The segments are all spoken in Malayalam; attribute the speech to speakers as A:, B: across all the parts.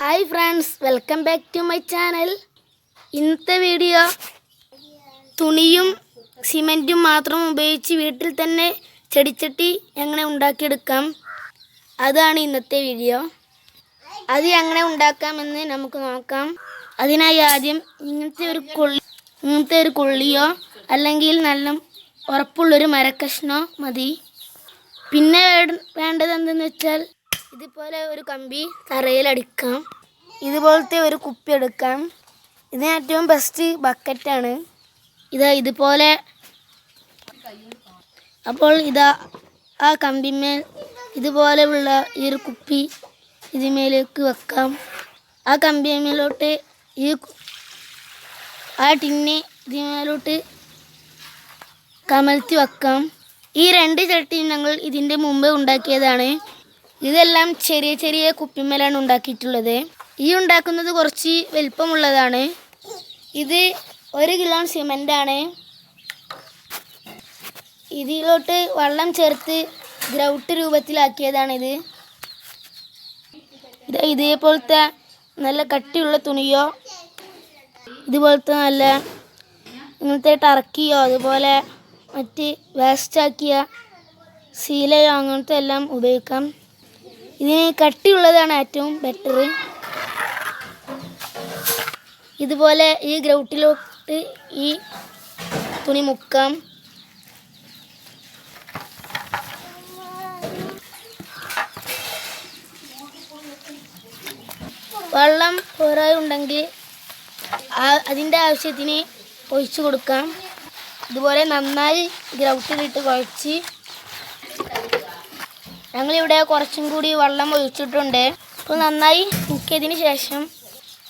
A: Hi friends, welcome back to my channel. ഇന്നത്തെ വീഡിയോ തുണിയും സിമെൻറ്റും മാത്രം ഉപയോഗിച്ച് വീട്ടിൽ തന്നെ ചെടിച്ചട്ടി എങ്ങനെ ഉണ്ടാക്കിയെടുക്കാം, അതാണ് ഇന്നത്തെ വീഡിയോ. അത് എങ്ങനെ ഉണ്ടാക്കാമെന്ന് നമുക്ക് നോക്കാം. അതിനായി ആദ്യം ഇങ്ങനത്തെ ഒരു കൊള്ളിയോ അല്ലെങ്കിൽ നല്ല ഉറപ്പുള്ളൊരു മരക്കഷ്ണോ മതി. പിന്നെ വേണ്ടത് എന്തെന്ന് വെച്ചാൽ ഇതുപോലെ ഒരു കമ്പി തറയിലടിക്കാം. ഇതുപോലത്തെ ഒരു കുപ്പി എടുക്കാം. ഇതിന് ഏറ്റവും ബെസ്റ്റ് ബക്കറ്റാണ്. ഇതുപോലെ അപ്പോൾ ആ കമ്പിമേൽ ഇതുപോലെയുള്ള ഈ ഒരു കുപ്പി ഇതിമേലേക്ക് വെക്കാം. ആ കമ്പിമേലോട്ട് ആ ടിന്ന് ഇതിമേലോട്ട് കമഴ്ത്തി വെക്കാം. ഈ രണ്ട് ചട്ടി ഞങ്ങൾ ഇതിൻ്റെ മുമ്പ് ഉണ്ടാക്കിയതാണ്. ഇതെല്ലാം ചെറിയ ചെറിയ കുപ്പിമേലാണ് ഉണ്ടാക്കിയിട്ടുള്ളത്. ഈ ഉണ്ടാക്കുന്നത് കുറച്ച് വലിപ്പമുള്ളതാണ്. ഇത് 1 കിലോ സിമൻ്റാണ്. ഇതിലോട്ട് വെള്ളം ചേർത്ത് ഗ്രൗട്ട് രൂപത്തിലാക്കിയതാണിത്. ഇതേപോലത്തെ നല്ല കട്ടിയുള്ള തുണിയോ ഇതുപോലത്തെ നല്ല ഇങ്ങനത്തെ ടർക്കിയോ അതുപോലെ മറ്റ് വേസ്റ്റാക്കിയ സീലയോ അങ്ങനത്തെ എല്ലാം ഉപയോഗിക്കാം. ഇതിന് കട്ടിയുള്ളതാണ് ഏറ്റവും ബെറ്റർ. ഇതുപോലെ ഈ ഗ്രൗട്ടിലോട്ട് ഈ തുണി മുക്കാം. വെള്ളം പോരായി ഉണ്ടെങ്കിൽ അതിൻ്റെ ആവശ്യത്തിന് ഒഴിച്ചു കൊടുക്കാം. ഇതുപോലെ നന്നായി ഗ്രൗട്ടിലിട്ട് കുഴച്ച് ഞങ്ങളിവിടെ കുറച്ചും കൂടി വെള്ളം ഒഴിച്ചിട്ടുണ്ട്. അപ്പോൾ നന്നായി മുക്കിയതിന് ശേഷം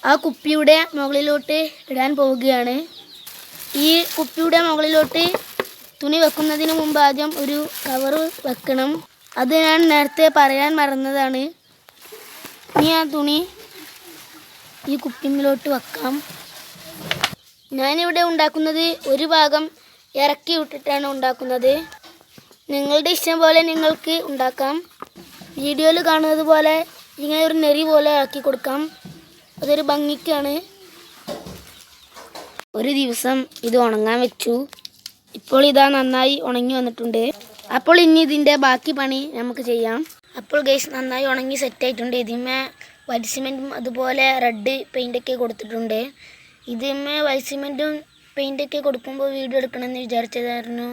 A: ആ കുപ്പിയുടെ മുകളിലോട്ട് ഇടാൻ പോവുകയാണ്. ഈ കുപ്പിയുടെ മുകളിലോട്ട് തുണി വെക്കുന്നതിന് മുമ്പ് ആദ്യം ഒരു കവർ വെക്കണം. അത് ഞാൻ നേരത്തെ പറയാൻ മറന്നതാണ്. ഇനി ആ തുണി ഈ കുപ്പിയിലോട്ട് വെക്കാം. ഞാനിവിടെ ഉണ്ടാക്കുന്നത് ഒരു ഭാഗം ഇറക്കി വിട്ടിട്ടാണ് ഉണ്ടാക്കുന്നത്. നിങ്ങളുടെ ഇഷ്ടം പോലെ നിങ്ങൾക്ക് ഉണ്ടാക്കാം. വീഡിയോയിൽ കാണുന്നത് പോലെ ഇങ്ങനെ ഒരു നെറി പോലെ ആക്കി കൊടുക്കാം. അതൊരു ഭംഗിക്കാണ്. ഒരു ദിവസം ഇത് ഉണങ്ങാൻ വെച്ചു. ഇപ്പോൾ ഇതാ നന്നായി ഉണങ്ങി വന്നിട്ടുണ്ട്. അപ്പോൾ ഇനി ഇതിൻ്റെ ബാക്കി പണി നമുക്ക് ചെയ്യാം. അപ്പോൾ ഗൈസ് നന്നായി ഉണങ്ങി സെറ്റായിട്ടുണ്ട്. ഇതിന്മേ വൈറ്റ് സിമെൻറ്റും അതുപോലെ റെഡ് പെയിൻ്റൊക്കെ കൊടുത്തിട്ടുണ്ട്. ഇതിന്മേ വൈറ്റ് സിമെൻറ്റും പെയിൻ്റൊക്കെ കൊടുക്കുമ്പോൾ വീഡിയോ എടുക്കണമെന്ന് വിചാരിച്ചതായിരുന്നു.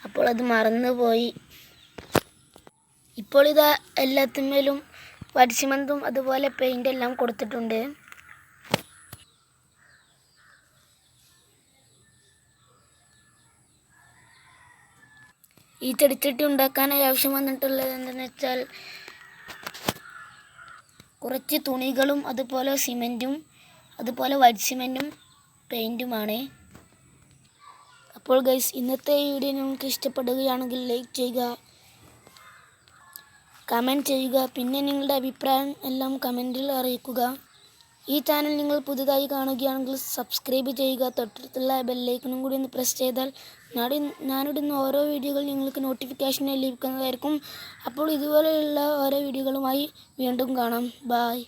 A: അപ്പോൾ അത് മറന്നുപോയി. ഇപ്പോൾ ഇതാ എല്ലാത്തിന്മേലും വൈറ്റ് സിമെൻറ്റും അതുപോലെ പെയിൻ്റ് എല്ലാം കൊടുത്തിട്ടുണ്ട്. ഈ ചെടിച്ചട്ടി ഉണ്ടാക്കാനായി ആവശ്യം വന്നിട്ടുള്ളത് എന്താണെന്ന് വെച്ചാൽ കുറച്ച് തുണികളും അതുപോലെ സിമെൻറ്റും അതുപോലെ വൈറ്റ് സിമെൻറ്റും പെയിൻറ്റുമാണ്. അപ്പോൾ ഗൈസ് ഇന്നത്തെ വീഡിയോ നിങ്ങൾക്ക് ഇഷ്ടപ്പെടുകയാണെങ്കിൽ ലൈക്ക് ചെയ്യുക, കമൻറ്റ് ചെയ്യുക. പിന്നെ നിങ്ങളുടെ അഭിപ്രായം എല്ലാം കമൻറ്റിൽ അറിയിക്കുക. ഈ ചാനൽ നിങ്ങൾ പുതുതായി കാണുകയാണെങ്കിൽ സബ്സ്ക്രൈബ് ചെയ്യുക. തൊട്ടടുത്തുള്ള ബെല്ലൈക്കണും കൂടി ഒന്ന് പ്രസ് ചെയ്താൽ ഞാനിടുന്ന ഓരോ വീഡിയോകൾ നിങ്ങൾക്ക് നോട്ടിഫിക്കേഷനായി ലഭിക്കുന്നതായിരിക്കും. അപ്പോൾ ഇതുപോലെയുള്ള ഓരോ വീഡിയോകളുമായി വീണ്ടും കാണാം. ബായ്.